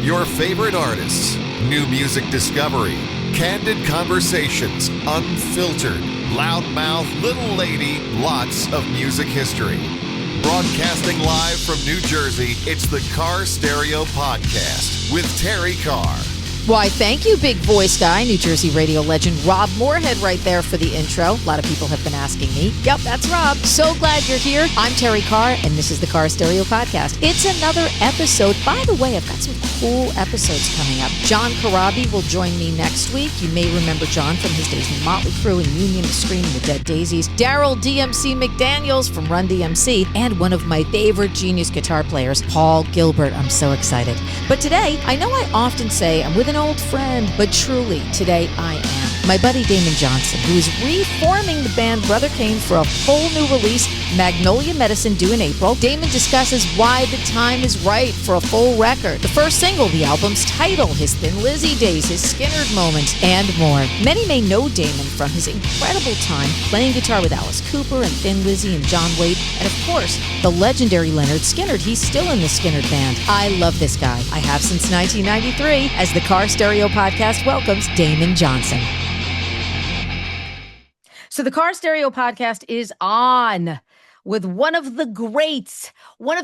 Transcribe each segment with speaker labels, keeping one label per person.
Speaker 1: Your favorite artists, new music discovery, candid conversations, unfiltered, loudmouth, little lady, lots of music history. Broadcasting live from New Jersey, it's the Carr Stereo Podcast with Terrie Carr.
Speaker 2: Why, thank you, big voice guy, New Jersey radio legend Rob Moorhead right there for the intro. A lot of people have been asking me. Yep, that's Rob. So glad you're here. I'm Terrie Carr, and this is the Carr Stereo Podcast. It's another episode. By the way, I've got some cool episodes coming up. John Corabi will join me next week. You may remember John from his days in Motley Crue and Union of Screaming the Dead Daisies. Daryl DMC McDaniels from Run DMC, and one of my favorite genius guitar players, Paul Gilbert. I'm so excited. But today, I know I often say I'm with an old friend, but truly, today I am. My buddy Damon Johnson, who is reforming the band Brother Cane for a full new release, Magnolia Medicine, due in April. Damon discusses why the time is right for a full record, the first single, the album's title, his Thin Lizzy days, his Skynyrd moments, and more. Many may know Damon from his incredible time playing guitar with Alice Cooper and Thin Lizzy and John Waite, and of course, the legendary Lynyrd Skynyrd. He's still in the Skynyrd band. I love this guy. I have since 1993, as the Carr Stereo Podcast welcomes Damon Johnson. So the Carr Stereo Podcast is on with one of the greats from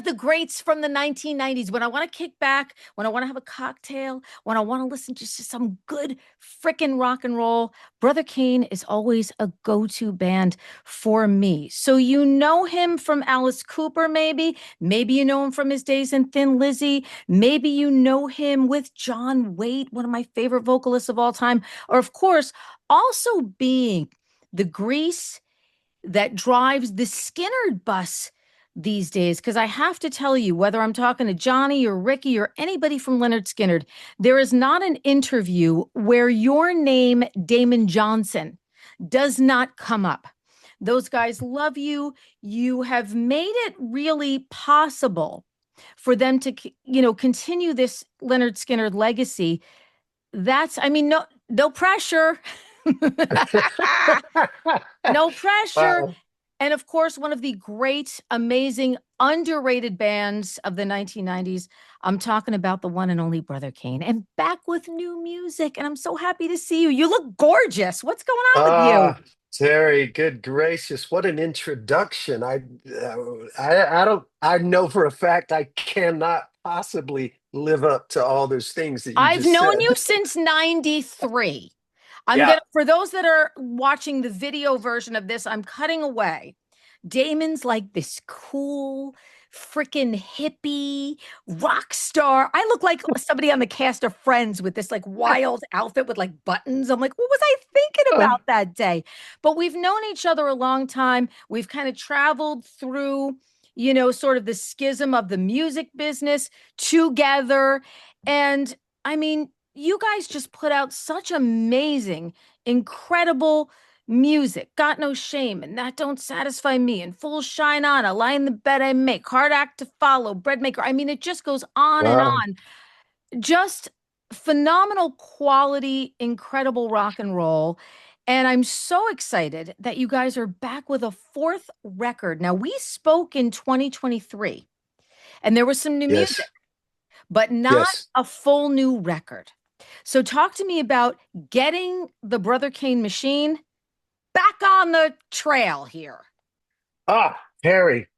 Speaker 2: the 1990s. When I want to kick back, when I want to have a cocktail, when I want to listen to some good frickin' rock and roll, Brother Cane is always a go-to band for me. So you know him from Alice Cooper, maybe. Maybe you know him from his days in Thin Lizzy. Maybe you know him with John Waite, one of my favorite vocalists of all time. Or, of course, also being the grease that drives the Skynyrd bus these days. Because I have to tell you, whether I'm talking to Johnny or Ricky or anybody from Lynyrd Skynyrd, there is not an interview where your name, Damon Johnson, does not come up. Those guys love you. You have made it really possible for them to, continue this Lynyrd Skynyrd legacy. No pressure. No pressure.
Speaker 3: Wow.
Speaker 2: And of course, one of the great, amazing, underrated bands of the 1990s. I'm talking about the one and only Brother Cane, and back with new music. And I'm so happy to see you. You look gorgeous. What's going on with you?
Speaker 3: Terry, good gracious, what an introduction. I know for a fact I cannot possibly live up to all those things that you
Speaker 2: I've
Speaker 3: just
Speaker 2: known
Speaker 3: said.
Speaker 2: you since 93.
Speaker 3: Yeah.
Speaker 2: For those that are watching the video version of this, I'm cutting away. Damon's like this cool, freaking hippie rock star. I look like somebody on the cast of Friends with this like wild outfit with like buttons. I'm like, what was I thinking about that day? But we've known each other a long time. We've kind of traveled through, sort of the schism of the music business together. And you guys just put out such amazing, incredible music. Got No Shame, and That Don't Satisfy Me, and Full Shine On, A Lie in the Bed I Make, Hard Act to Follow, Bread Maker. It just goes on and
Speaker 3: Wow.
Speaker 2: on. Just phenomenal quality, incredible rock and roll. And I'm so excited that you guys are back with a fourth record. Now, we spoke in 2023, and there was some new
Speaker 3: Yes.
Speaker 2: music, but not
Speaker 3: Yes.
Speaker 2: a full new record. So talk to me about getting the Brother Cane machine back on the trail here.
Speaker 3: Terry,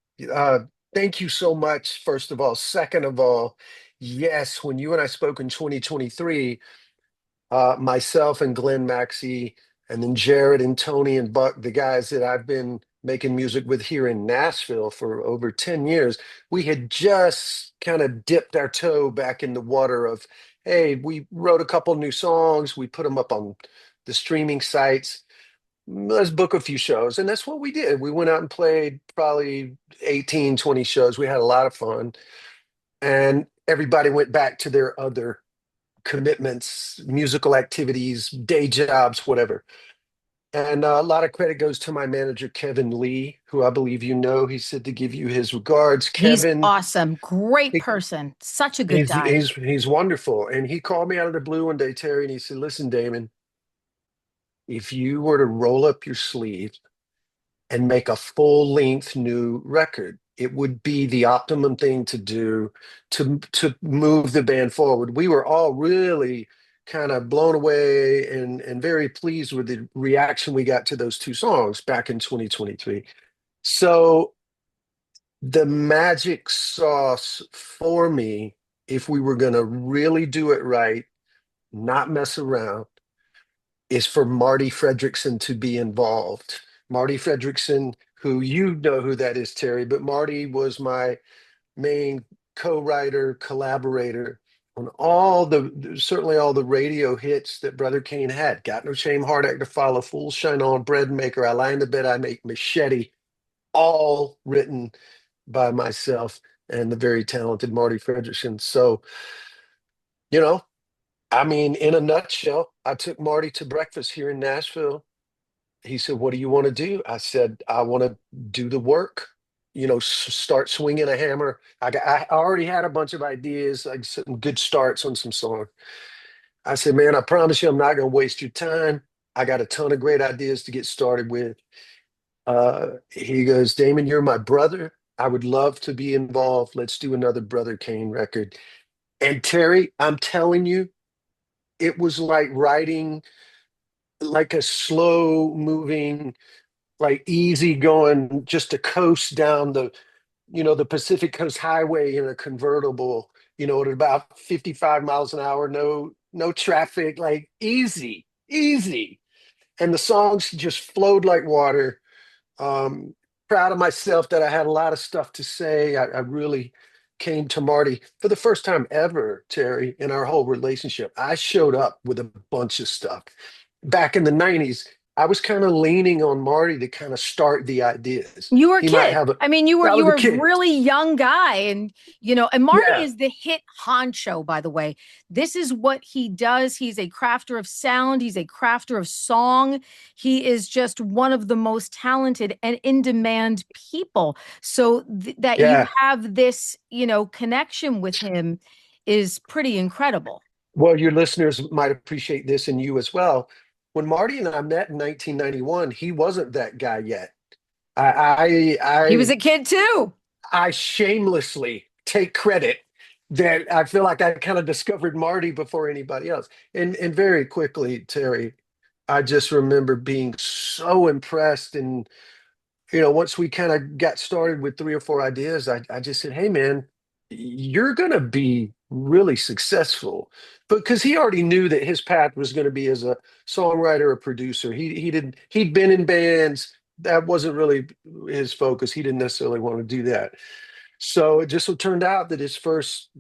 Speaker 3: thank you so much, first of all. Second of all, yes, when you and I spoke in 2023, myself and Glenn Maxey, and then Jared and Tony and Buck, the guys that I've been making music with here in Nashville for over 10 years, we had just kind of dipped our toe back in the water of, hey, we wrote a couple new songs, we put them up on the streaming sites. Let's book a few shows. And that's what we did. We went out and played probably 18, 20 shows. We had a lot of fun. And everybody went back to their other commitments, musical activities, day jobs, whatever. And a lot of credit goes to my manager, Kevin Lee, who I believe you know. He said to give you his regards.
Speaker 2: He's
Speaker 3: Kevin,
Speaker 2: awesome. Great person. Such a good
Speaker 3: he's,
Speaker 2: guy.
Speaker 3: he's wonderful. And he called me out of the blue one day, Terry, and he said, listen, Damon, if you were to roll up your sleeves and make a full length new record, it would be the optimum thing to do to move the band forward. We were all really kind of blown away and very pleased with the reaction we got to those two songs back in 2023. So the magic sauce for me, if we were going to really do it right, not mess around, is for Marti Frederiksen to be involved. Marti Frederiksen, who you know who that is, Terry, but Marti was my main co-writer, collaborator on certainly all the radio hits that Brother Kane had. Got No Shame, Hard Act to Follow, Fool Shine On, Bread Maker, I Lie in the Bed, I Make Machete, all written by myself and the very talented Marti Frederiksen. So, you know, I mean, in a nutshell, I took Marty to breakfast here in Nashville. He said, "What do you want to do?" I said, "I want to do the work, start swinging a hammer." I already had a bunch of ideas, like some good starts on some songs. I said, "Man, I promise you, I'm not going to waste your time. I got a ton of great ideas to get started with." He goes, "Damon, you're my brother. I would love to be involved. Let's do another Brother Kane record." And Terry, I'm telling you, it was like writing like a slow moving, like easy going, just to coast down the Pacific Coast Highway in a convertible, at about 55 miles an hour, no traffic, like easy, easy. And the songs just flowed like water. Um, Proud of myself that I had a lot of stuff to say. I really came to Marty for the first time ever, Terry, in our whole relationship. I showed up with a bunch of stuff. Back in the 90s, I was kind of leaning on Marty to kind of start the ideas.
Speaker 4: You were a
Speaker 3: He might
Speaker 4: kid.
Speaker 3: have a,
Speaker 4: I mean, you were
Speaker 3: I
Speaker 4: you
Speaker 3: was a
Speaker 4: were a
Speaker 3: kid.
Speaker 4: really young guy, and and Marty
Speaker 3: Yeah,
Speaker 4: is the hit honcho, by the way. This is what he does. He's a crafter of sound, he's a crafter of song. He is just one of the most talented and in-demand people. So that you
Speaker 3: yeah.
Speaker 4: have this, connection with him is pretty incredible.
Speaker 3: Well, your listeners might appreciate this and you as well. When Marty and I met in 1991, he wasn't that guy yet. I
Speaker 4: He was
Speaker 3: I
Speaker 4: a kid too.
Speaker 3: I shamelessly take credit that I feel like I kind of discovered Marty before anybody else. And very quickly, Terry, I just remember being so impressed. And, once we kind of got started with three or four ideas, I just said, "Hey, man, you're going to be really successful." Because he already knew that his path was going to be as a songwriter or producer. He'd been in bands. That wasn't really his focus. He didn't necessarily want to do that. So it just so turned out that his first,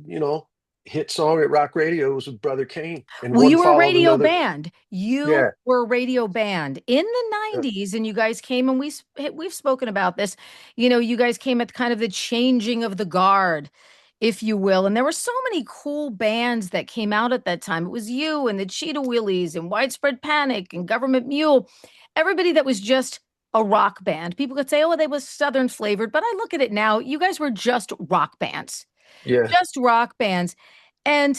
Speaker 3: hit song at rock radio was with Brother Kane, and
Speaker 4: Well,
Speaker 3: one
Speaker 4: you were a
Speaker 3: followed
Speaker 4: radio
Speaker 3: another.
Speaker 4: band. You
Speaker 3: Yeah,
Speaker 4: were a radio band in the
Speaker 3: yeah,
Speaker 4: 90s, and you guys came, and we've spoken about this. You guys came at kind of the changing of the guard, if you will. And there were so many cool bands that came out at that time. It was you and the Cheetah Wheelies and Widespread Panic and Government Mule. Everybody that was just a rock band. People could say, "Oh, they was Southern flavored," but I look at it now, you guys were just rock bands,
Speaker 3: yeah.
Speaker 4: just rock bands. And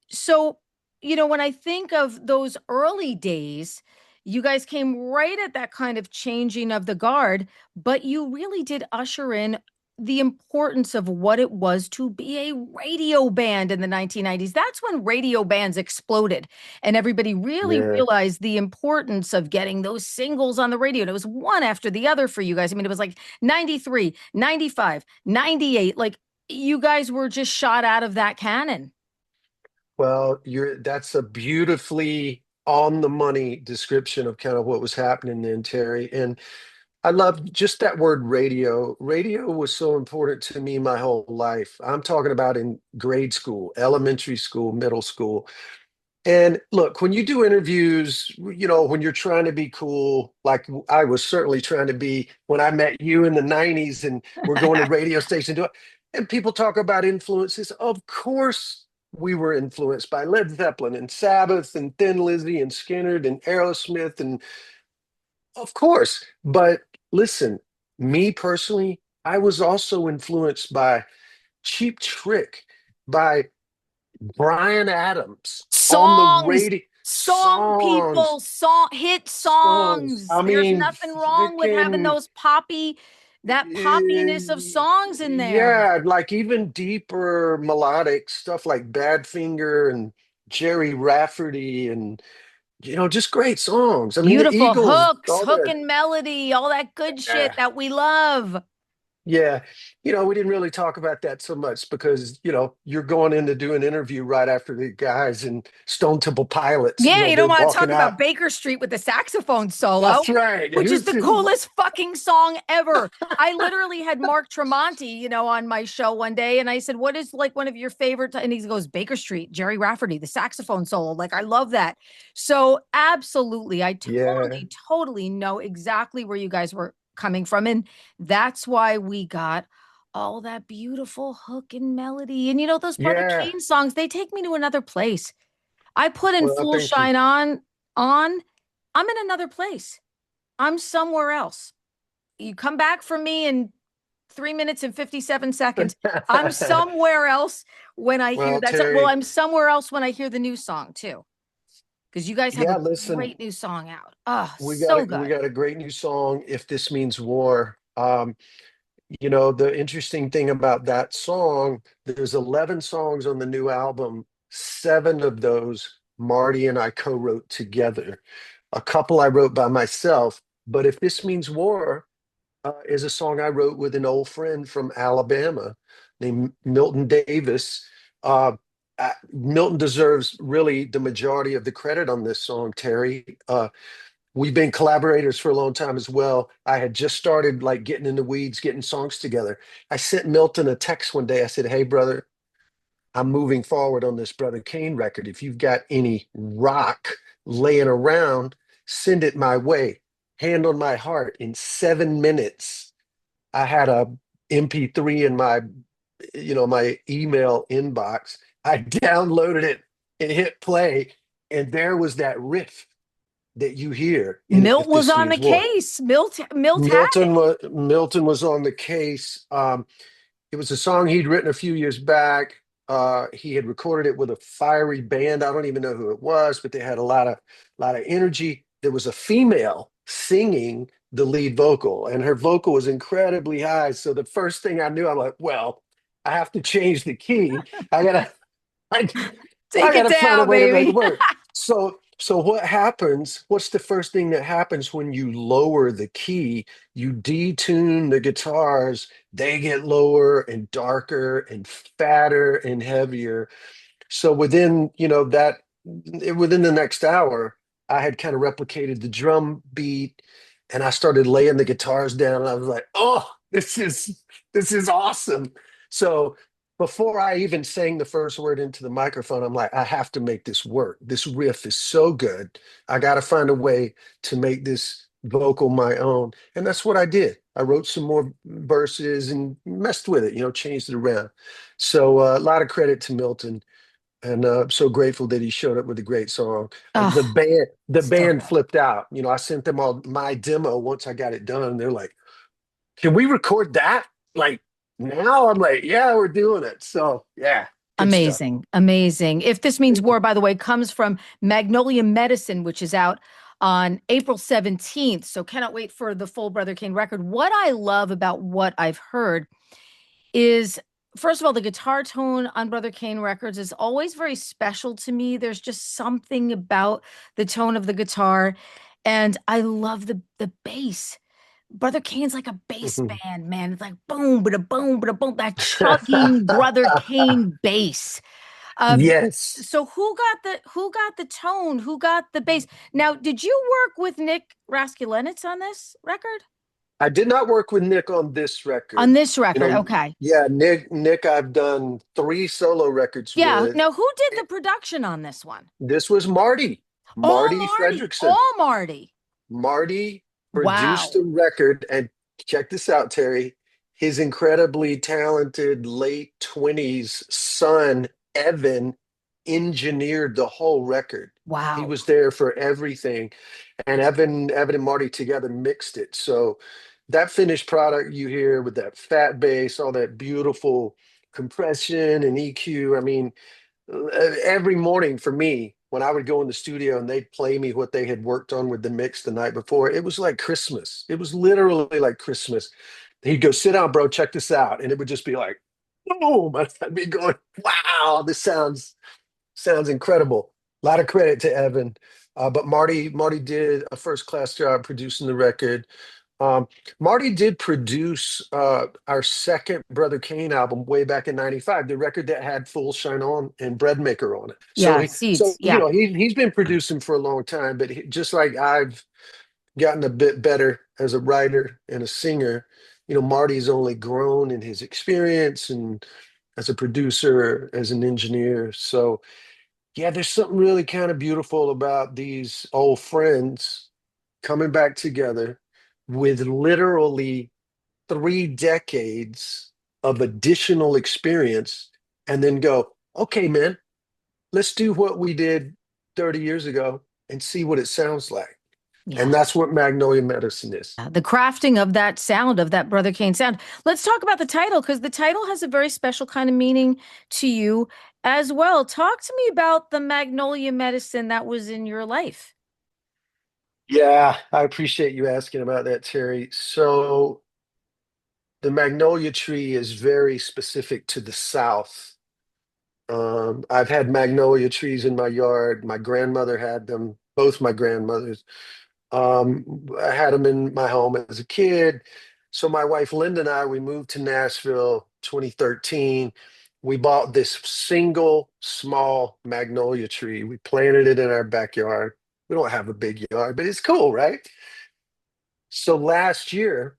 Speaker 4: so, when I think of those early days, you guys came right at that kind of changing of the guard, but you really did usher in the importance of what it was to be a radio band in the 1990s. That's when radio bands exploded and everybody really
Speaker 3: Yeah.
Speaker 4: realized the importance of getting those singles on the radio. And it was one after the other for you guys. I mean, it was like 93, 95, 98. Like, you guys were just shot out of that cannon.
Speaker 3: Well, that's a beautifully on the money description of kind of what was happening then, Terry. And I love just that word radio. Radio was so important to me my whole life. I'm talking about in grade school, elementary school, middle school. And look, when you do interviews, when you're trying to be cool, like I was certainly trying to be when I met you in the 90s and we're going to radio station do it, and people talk about influences. Of course, we were influenced by Led Zeppelin and Sabbath and Thin Lizzy and Skynyrd and Aerosmith, and of course. But listen, me personally, I was also influenced by Cheap Trick, by Brian Adams on the
Speaker 4: Songs,
Speaker 3: radio,
Speaker 4: song
Speaker 3: songs,
Speaker 4: people, song hit
Speaker 3: songs.
Speaker 4: songs.
Speaker 3: I
Speaker 4: There's
Speaker 3: mean,
Speaker 4: nothing wrong with having
Speaker 3: freaking
Speaker 4: those poppy, that poppiness of songs in there.
Speaker 3: Yeah, like even deeper melodic stuff like Badfinger and Jerry Rafferty and just great songs. I mean, the
Speaker 4: Beautiful
Speaker 3: Eagles,
Speaker 4: hooks,
Speaker 3: all
Speaker 4: hook
Speaker 3: that.
Speaker 4: and melody, all that good shit
Speaker 3: Yeah.
Speaker 4: that we love.
Speaker 3: Yeah, we didn't really talk about that so much because, you're going in to do an interview right after the guys in Stone Temple Pilots,
Speaker 4: Yeah, you
Speaker 3: they're
Speaker 4: don't want to
Speaker 3: walking
Speaker 4: talk about
Speaker 3: out.
Speaker 4: Baker Street with the saxophone solo,
Speaker 3: That's right.
Speaker 4: which is the coolest fucking song ever. I literally had Mark Tremonti, on my show one day, and I said, "What is like one of your favorite?" And he goes, "Baker Street, Jerry Rafferty, the saxophone solo." Like, I love that. So, absolutely, I
Speaker 3: Yeah,
Speaker 4: totally know exactly where you guys were coming from, and that's why we got all that beautiful hook and melody. And those Brother
Speaker 3: yeah.
Speaker 4: Kane songs, they take me to another place. I put in
Speaker 3: Well,
Speaker 4: Full
Speaker 3: thank you.
Speaker 4: Shine on. I'm in another place. I'm somewhere else. You come back from me in 3 minutes and 57 seconds. I'm somewhere else when I hear
Speaker 3: Well,
Speaker 4: that. Well,
Speaker 3: Terry,
Speaker 4: I'm somewhere else when I hear the new song too, because you guys have
Speaker 3: yeah,
Speaker 4: a
Speaker 3: listen,
Speaker 4: great new song out. Oh,
Speaker 3: we got
Speaker 4: so
Speaker 3: it. We
Speaker 4: good.
Speaker 3: got a great new song, If This Means War. The interesting thing about that song, there's 11 songs on the new album. 7 of those Marty and I co-wrote together. A couple I wrote by myself, but If This Means War is a song I wrote with an old friend from Alabama named Milton Davis. Milton deserves really the majority of the credit on this song, Terry. We've been collaborators for a long time as well. I had just started like getting in the weeds, getting songs together. I sent Milton a text one day. I said, "Hey, brother, I'm moving forward on this Brother Kane record. If you've got any rock laying around, send it my way. Hand on my heart. In 7 minutes, I had a MP3 in my email inbox. I downloaded it and hit play, and there was that riff that you hear in
Speaker 4: Milt
Speaker 3: If
Speaker 4: was
Speaker 3: This
Speaker 4: on the
Speaker 3: Means War.
Speaker 4: case. Milt had it.
Speaker 3: Milton was on the case. It was a song he'd written a few years back. He had recorded it with a fiery band. I don't even know who it was, but they had a lot of energy. There was a female singing the lead vocal, and her vocal was incredibly high. So the first thing I knew, I'm like, well, I have to change the key. I gotta, I, I
Speaker 4: Take it
Speaker 3: gotta find a
Speaker 4: down,
Speaker 3: way to make it
Speaker 4: baby.
Speaker 3: work. So what happens? What's the first thing that happens when you lower the key? You detune the guitars. They get lower and darker and fatter and heavier. So within the next hour, I had kind of replicated the drum beat, and I started laying the guitars down. And I was like, "Oh, this is awesome!" So before I even sang the first word into the microphone, I'm like, "I have to make this work. This riff is so good. I got to find a way to make this vocal my own." And that's what I did. I wrote some more verses and messed with it, changed it around. So a lot of credit to Milton, and I'm so grateful that he showed up with a great song. The
Speaker 4: Oh,
Speaker 3: band, the
Speaker 4: so
Speaker 3: band
Speaker 4: good.
Speaker 3: flipped out. I sent them all my demo once I got it done. And they're like, "Can we record that like now?" I'm like, "Yeah, we're doing it." So yeah, good stuff.
Speaker 4: Amazing. Amazing. If This Means
Speaker 3: Thank you.
Speaker 4: War, by the way, comes from Magnolia Medicine, which is out on April 17th. So cannot wait for the full Brother Kane record. What I love about what I've heard is, first of all, the guitar tone on Brother Kane records is always very special to me. There's just something about the tone of the guitar. And I love the bass. Brother Kane's like a bass band, man. It's like boom, but a boom, but a boom. That chugging Brother Kane bass. Um,
Speaker 3: Yes.
Speaker 4: so who got the tone? Who got the bass? Now, did you work with Nick Raskulinecz on this record?
Speaker 3: I did not work with Nick on this
Speaker 4: On
Speaker 3: record.
Speaker 4: this record, okay.
Speaker 3: Yeah, Nick, I've done 3 solo records
Speaker 4: Yeah.
Speaker 3: with.
Speaker 4: Now, who did the production on this one?
Speaker 3: This was Marty,
Speaker 4: All
Speaker 3: Marty
Speaker 4: Marty.
Speaker 3: Frederiksen.
Speaker 4: All Marty.
Speaker 3: Marty produced
Speaker 4: Wow.
Speaker 3: the record, and check this out, Terry. His incredibly talented late 20s son, Evan, engineered the whole record. He
Speaker 4: Wow.
Speaker 3: was there for everything. And Evan and Marty together mixed it. So that finished product you hear with that fat bass, all that beautiful compression and EQ. I mean, every morning for me, when I would go in the studio and they'd play me what they had worked on with the mix the night before, it was like Christmas. It was literally like Christmas. he'd go, sit down, bro, check this out. And it would just be like, boom. I'd be going, wow, this sounds incredible. A lot of credit to Evan. But Marty did a first class job producing the record. Um, Marty did produce our second Brother Kane album way back in '95, the record that had Full Shine On and Breadmaker on it. So
Speaker 4: Yeah,
Speaker 3: he, so
Speaker 4: Seeds.
Speaker 3: you
Speaker 4: Yeah.
Speaker 3: know, he's been producing for a long time, but just like I've gotten a bit better as a writer and a singer, Marty's only grown in his experience and as a producer, as an engineer. So yeah, there's something really kind of beautiful about these old friends coming back together with literally 3 decades of additional experience and then go, okay, man, let's do what we did 30 years ago and see what it sounds like.
Speaker 4: Yeah.
Speaker 3: And that's what Magnolia Medicine is.
Speaker 4: The crafting of that sound, of that Brother Kane sound. Let's talk about the title, because the title has a very special kind of meaning to you as well. Talk to me about the Magnolia Medicine that was in your life.
Speaker 3: Yeah, I appreciate you asking about that, Terry. So the magnolia tree is very specific to the South. I've had magnolia trees in my yard. My grandmother had them, both my grandmothers. I had them in my home as a kid. So my wife Linda and I, we moved to Nashville 2013. We bought this single small magnolia tree. We planted it in our backyard. We don't have a big yard, but it's cool, right? So last year,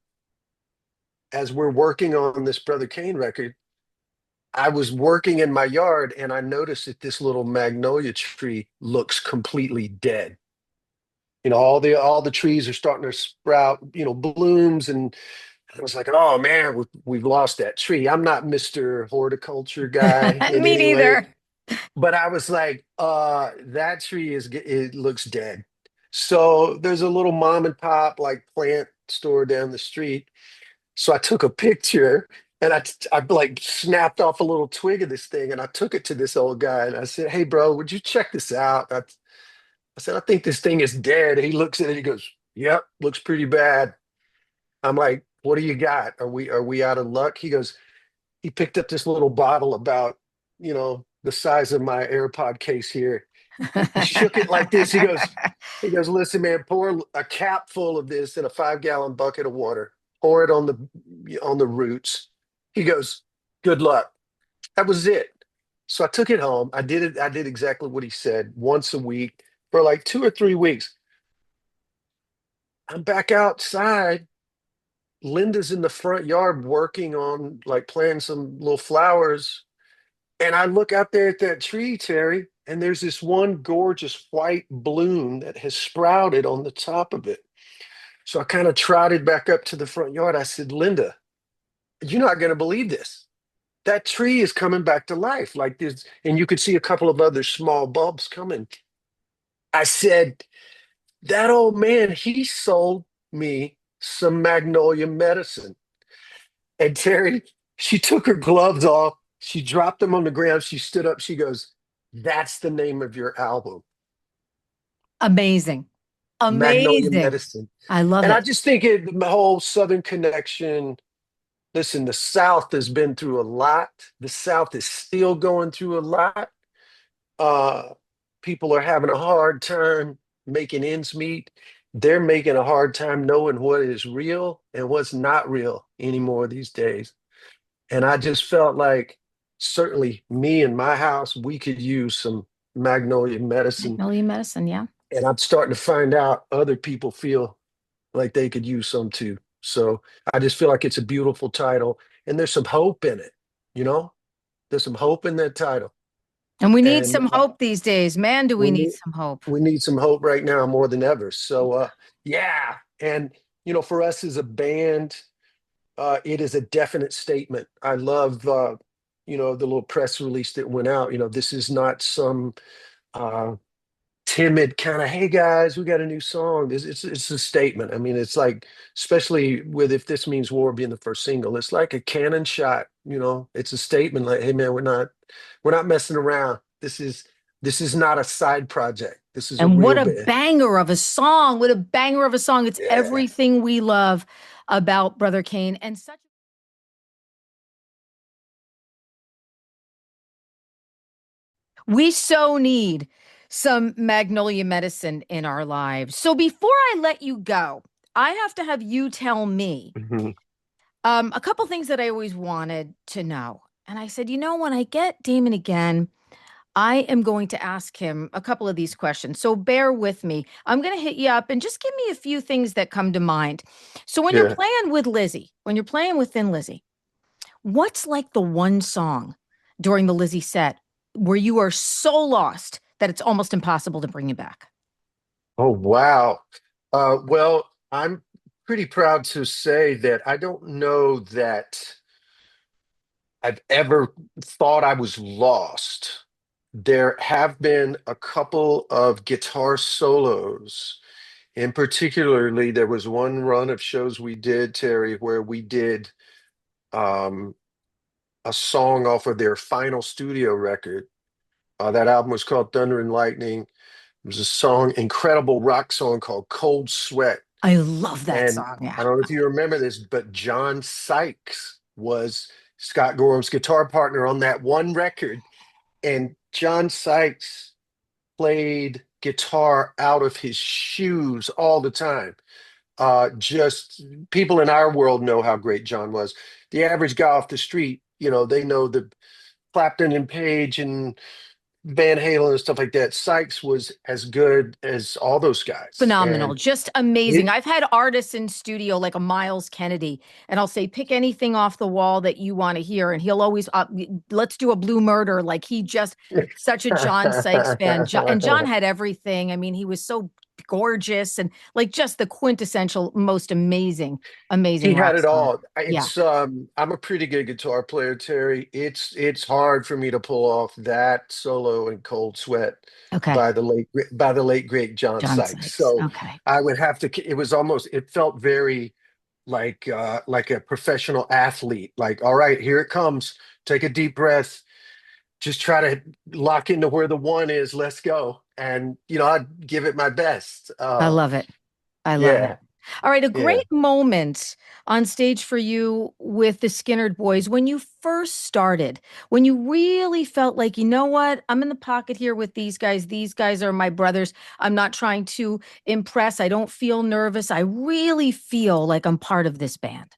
Speaker 3: as we're working on this Brother Kane record, I was working in my yard and I noticed that this little magnolia tree looks completely dead. All the trees are starting to sprout, blooms, and I was like, oh man, we've lost that tree. I'm not Mr. Horticulture guy in
Speaker 4: Me
Speaker 3: any way,
Speaker 4: neither.
Speaker 3: but I was like, that tree it looks dead. So there's a little mom and pop like plant store down the street. So I took a picture and I like snapped off a little twig of this thing and I took it to this old guy and I said, hey bro, would you check this out? I said, I think this thing is dead. He looks at it, he goes, yep, looks pretty bad. I'm like, what do you got? Are we out of luck? He picked up this little bottle about, the size of my AirPod case here. He shook it like this. He goes, listen, man, pour a cap full of this in a 5-gallon bucket of water. Pour it on the roots. He goes, good luck. That was it. So I took it home. I did it. I did exactly what he said once a week for like 2 or 3 weeks. I'm back outside. Linda's in the front yard working on like planting some little flowers. And I look out there at that tree, Terry, and there's this one gorgeous white bloom that has sprouted on the top of it. So I kind of trotted back up to the front yard. I said, Linda, you're not going to believe this. That tree is coming back to life like this. And you could see a couple of other small bulbs coming. I said, that old man, he sold me some magnolia medicine. And Terry, she took her gloves off. She dropped them on the ground. She stood up. She goes, that's the name of your album,
Speaker 4: Amazing.
Speaker 3: Magnolia
Speaker 4: Amazing.
Speaker 3: Medicine.
Speaker 4: I love
Speaker 3: And I
Speaker 4: it.
Speaker 3: just think the whole Southern connection. Listen, the South has been through a lot. The South is still going through a lot. Uh, People are having a hard time making ends meet. They're making a hard time knowing what is real and what's not real anymore these days. And I just felt like certainly me and my house, we could use some magnolia medicine.
Speaker 4: Magnolia Medicine, yeah.
Speaker 3: And I'm starting to find out other people feel like they could use some too. So I just feel like it's a beautiful title and there's some hope in it, you know? There's some hope in that title.
Speaker 4: And we need
Speaker 3: And
Speaker 4: some hope these days. Man, do we
Speaker 3: we
Speaker 4: need
Speaker 3: need
Speaker 4: some hope.
Speaker 3: we need some hope right now more than ever. So yeah. And for us as a band, it is a definite statement. I love the little press release that went out. This is not some uh timid kind of, hey guys, we got a new song. It's a statement. I mean, it's like, especially with If This Means War being the first single, it's like a cannon shot. It's a statement like, hey man, we're not messing around. This is not a side project. This is a
Speaker 4: And what
Speaker 3: real
Speaker 4: a
Speaker 3: band.
Speaker 4: banger of a song. What a banger of a song. It's
Speaker 3: Yeah.
Speaker 4: everything we love about Brother Kane and such. We so need some Magnolia Medicine in our lives. So before I let you go, I have to have you tell me
Speaker 3: Mhm.
Speaker 4: a couple things that I always wanted to know. And I said, when I get Damon again, I am going to ask him a couple of these questions. So bear with me. I'm going to hit you up and just give me a few things that come to mind. So when you're
Speaker 3: Yeah.
Speaker 4: playing with Lizzy, when you're playing with Thin Lizzy, what's like the one song during the Lizzy set where you are so lost that it's almost impossible to bring you back?
Speaker 3: Oh, wow. Well, I'm pretty proud to say that I don't know that I've ever thought I was lost. There have been a couple of guitar solos. In particularly, there was one run of shows we did, Terry, where we did um, a song off of their final studio record. That album was called Thunder and Lightning. It was a song, incredible rock song called Cold Sweat.
Speaker 4: I love that
Speaker 3: And
Speaker 4: song. Yeah.
Speaker 3: I don't know if you remember this, but John Sykes was Scott Gorham's guitar partner on that one record. And John Sykes played guitar out of his shoes all the time. Just people in our world know how great John was. The average guy off the street, they know the Clapton and Page and Van Halen and stuff like that. Sykes was as good as all those guys.
Speaker 4: Phenomenal,
Speaker 3: And
Speaker 4: just amazing.
Speaker 3: it,
Speaker 4: I've had artists in studio like a Miles Kennedy, and I'll say, pick anything off the wall that you want to hear. And he'll always, let's do a Blue Murder. Like he just, such a John Sykes fan. And John had everything. I mean, he was so gorgeous and like just the quintessential, most amazing, amazing
Speaker 3: he had
Speaker 4: rock
Speaker 3: it
Speaker 4: star.
Speaker 3: all.
Speaker 4: Yeah.
Speaker 3: I'm a pretty good guitar player, Terry. It's hard for me to pull off that solo in Cold Sweat
Speaker 4: Okay.
Speaker 3: by the late great John
Speaker 4: John
Speaker 3: Sykes.
Speaker 4: Sykes.
Speaker 3: So
Speaker 4: Okay.
Speaker 3: I would have to, it felt very like a professional athlete. Like, all right, here it comes. Take a deep breath. Just try to lock into where the one is. Let's go. And I'd give it my best.
Speaker 4: I love it. I love it.
Speaker 3: Yeah,
Speaker 4: All right, a
Speaker 3: yeah.
Speaker 4: great moment on stage for you with the Skynyrd Boys when you first started, when you really felt like, you know what, I'm in the pocket here with these guys. These guys are my brothers. I'm not trying to impress. I don't feel nervous. I really feel like I'm part of this band.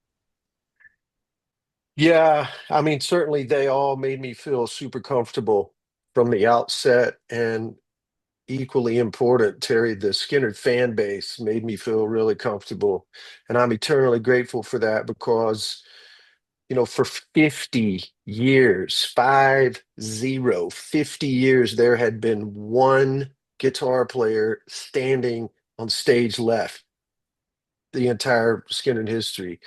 Speaker 3: Yeah, I mean, certainly they all made me feel super comfortable from the outset. And equally important, Terry, the Skinner fan base made me feel really comfortable. And I'm eternally grateful for that because, for 50 years, 50 years, there had been one guitar player standing on stage left the entire Skinner history.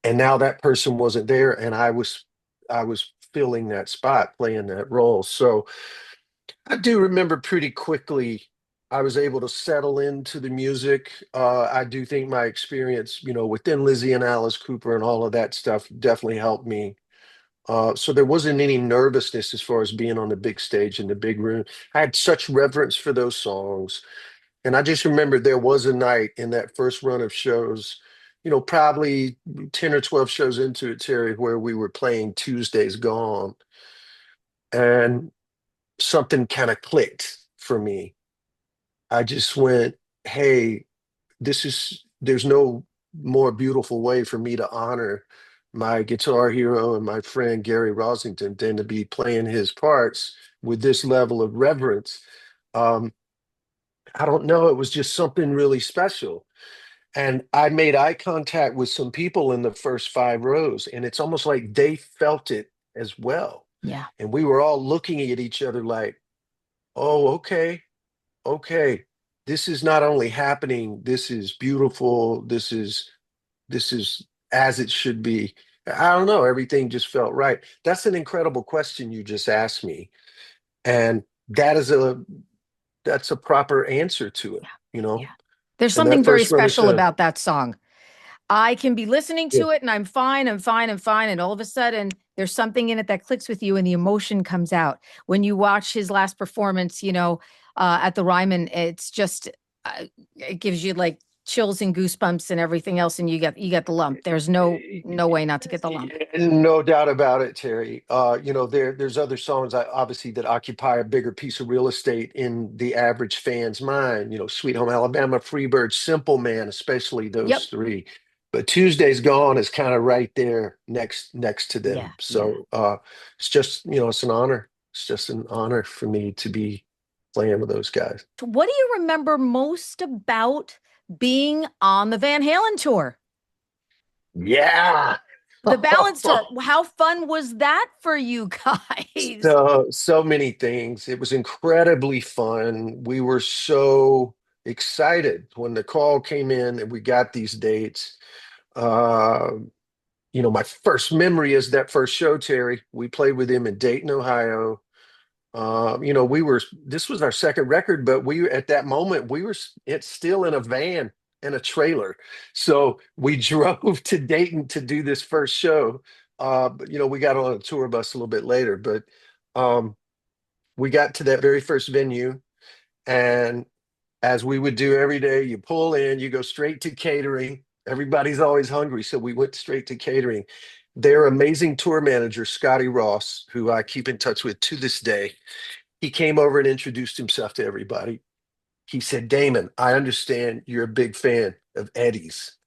Speaker 3: And now that person wasn't there, and I was filling that spot, playing that role. So I do remember pretty quickly I was able to settle into the music. I do think my experience, within Lizzy and Alice Cooper and all of that stuff definitely helped me. So there wasn't any nervousness as far as being on the big stage in the big room. I had such reverence for those songs. And I just remember there was a night in that first run of shows, probably 10 or 12 shows into it, Terry, where we were playing Tuesday's Gone. And something kind of clicked for me. I just went, hey, there's no more beautiful way for me to honor my guitar hero and my friend Gary Rosington than to be playing his parts with this level of reverence. Um, I don't know, it was just something really special. And I made eye contact with some people in the first 5 rows, and it's almost like they felt it as well.
Speaker 4: Yeah.
Speaker 3: And we were all looking at each other like, oh, okay, okay. This is not only happening, this is beautiful. This is as it should be. I don't know, everything just felt right. That's an incredible question you just asked me. And that's a proper answer to it, you
Speaker 4: Yeah.
Speaker 3: know?
Speaker 4: There's
Speaker 3: And that
Speaker 4: something very
Speaker 3: first run of
Speaker 4: special
Speaker 3: shows.
Speaker 4: about that song. I can be listening
Speaker 3: Yeah.
Speaker 4: to it and I'm fine, I'm fine, I'm fine. And all of a sudden, there's something in it that clicks with you and the emotion comes out. When you watch his last performance, at the Ryman, it's just, it gives you like chills and goosebumps and everything else, and you get the lump. There's no way not to get the lump.
Speaker 3: No doubt about it, Terry. There's other songs obviously that occupy a bigger piece of real estate in the average fan's mind. Sweet Home Alabama, Freebird, Simple Man, especially those
Speaker 4: Yep.
Speaker 3: three. But Tuesday's Gone is kind of right there next to them.
Speaker 4: Yeah,
Speaker 3: So it's just, it's an honor. It's just an honor for me to be playing with those guys.
Speaker 4: What do you remember most about being on the Van Halen tour?
Speaker 3: Yeah.
Speaker 4: The Balance tour. How fun was that for you guys?
Speaker 3: So many things. It was incredibly fun. We were so excited when the call came in and we got these dates. My first memory is that first show, Terry. We played with him in Dayton, Ohio. This was our second record, but at that moment, it's still in a van and a trailer. So we drove to Dayton to do this first show. We got on a tour bus a little bit later, but we got to that very first venue. And as we would do every day, you pull in, you go straight to catering. Everybody's always hungry. So we went straight to catering. Their amazing tour manager, Scotty Ross, who I keep in touch with to this day, he came over and introduced himself to everybody. He said, "Damon, I understand you're a big fan of Eddie's."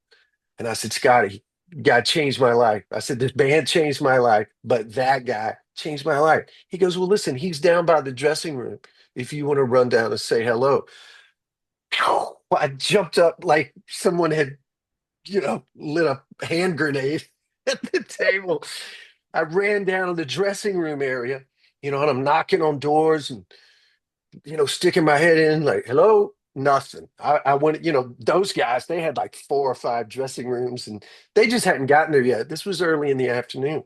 Speaker 3: And I said, "Scotty, God changed my life." I said, "This band changed my life, but that guy changed my life." He goes, "Well, listen, he's down by the dressing room if you want to run down and say hello." I jumped up like someone had, lit a hand grenade at the table. I ran down to the dressing room area, and I'm knocking on doors and, sticking my head in like, "Hello," nothing. I went, those guys, they had like 4 or 5 dressing rooms and they just hadn't gotten there yet. This was early in the afternoon.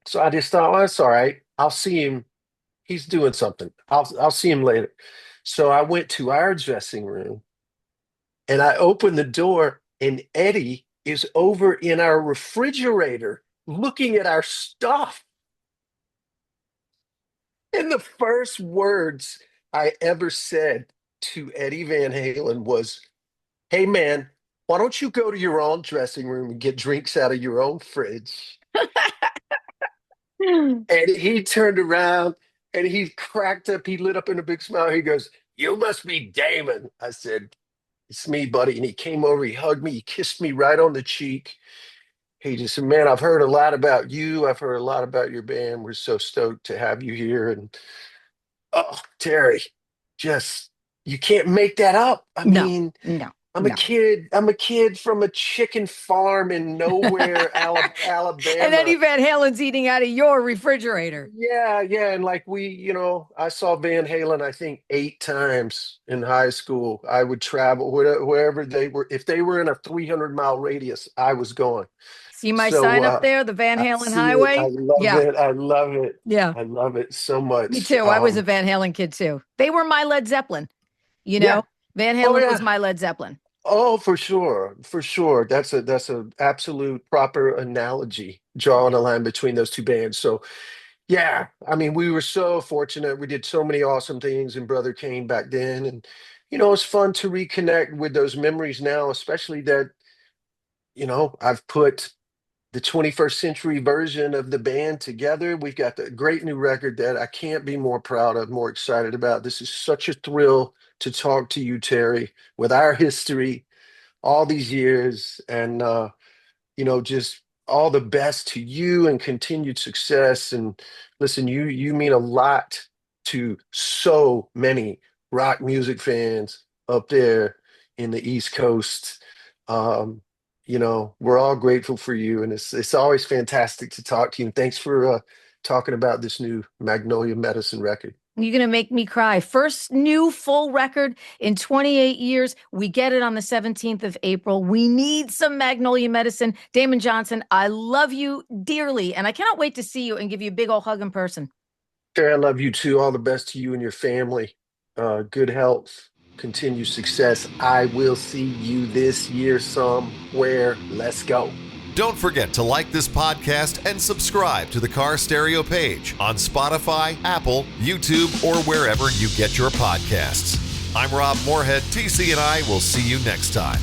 Speaker 3: So I just thought, well, that's all right. I'll see him. He's doing something. I'll see him later. So I went to our dressing room and I opened the door and Eddie is over in our refrigerator looking at our stuff. And the first words I ever said to Eddie Van Halen was, "Hey, man, why don't you go to your own dressing room and get drinks out of your own fridge?" And he turned around and he cracked up. He lit up in a big smile. He goes, "You must be Damon." I said, "It's me, buddy." And he came over, he hugged me, he kissed me right on the cheek. He just said, "Man, I've heard a lot about you. I've heard a lot about your band. We're so stoked to have you here." And oh, Terry, you can't make that up. I mean, I'm a kid from a chicken farm in nowhere, Alabama.
Speaker 4: And Eddie Van Halen's eating out of your refrigerator.
Speaker 3: Yeah. And like I saw Van Halen, I think 8 times in high school. I would travel wherever they were. If they were in a 300-mile radius, I was going.
Speaker 4: See my sign up there, the Van Halen Highway?
Speaker 3: I love it.
Speaker 4: Yeah.
Speaker 3: I love it so much.
Speaker 4: Me too. I was a Van Halen kid too. They were my Led Zeppelin. Van Halen was my Led Zeppelin.
Speaker 3: Oh, for sure. For sure. That's a absolute proper analogy, drawing a line between those two bands. So yeah, I mean, we were so fortunate. We did so many awesome things in Brother Kane back then. And, it's fun to reconnect with those memories now, especially that, I've put the 21st century version of the band together. We've got the great new record that I can't be more proud of, more excited about. This is such a thrill to talk to you, Terry, with our history, all these years, and just all the best to you and continued success. And listen, you mean a lot to so many rock music fans up there in the East Coast. We're all grateful for you, and it's always fantastic to talk to you. And thanks for talking about this new Magnolia Medicine record.
Speaker 4: You're going to make me cry. First new full record in 28 years. We get it on the 17th of April. We need some Magnolia Medicine. Damon Johnson, I love you dearly, and I cannot wait to see you and give you a big old hug in person.
Speaker 3: Terry, I love you too. All the best to you and your family. Good health, continued success. I will see you this year somewhere. Let's go.
Speaker 1: Don't forget to like this podcast and subscribe to the Carr Stereo page on Spotify, Apple, YouTube, or wherever you get your podcasts. I'm Rob Moorhead. TC and I will see you next time.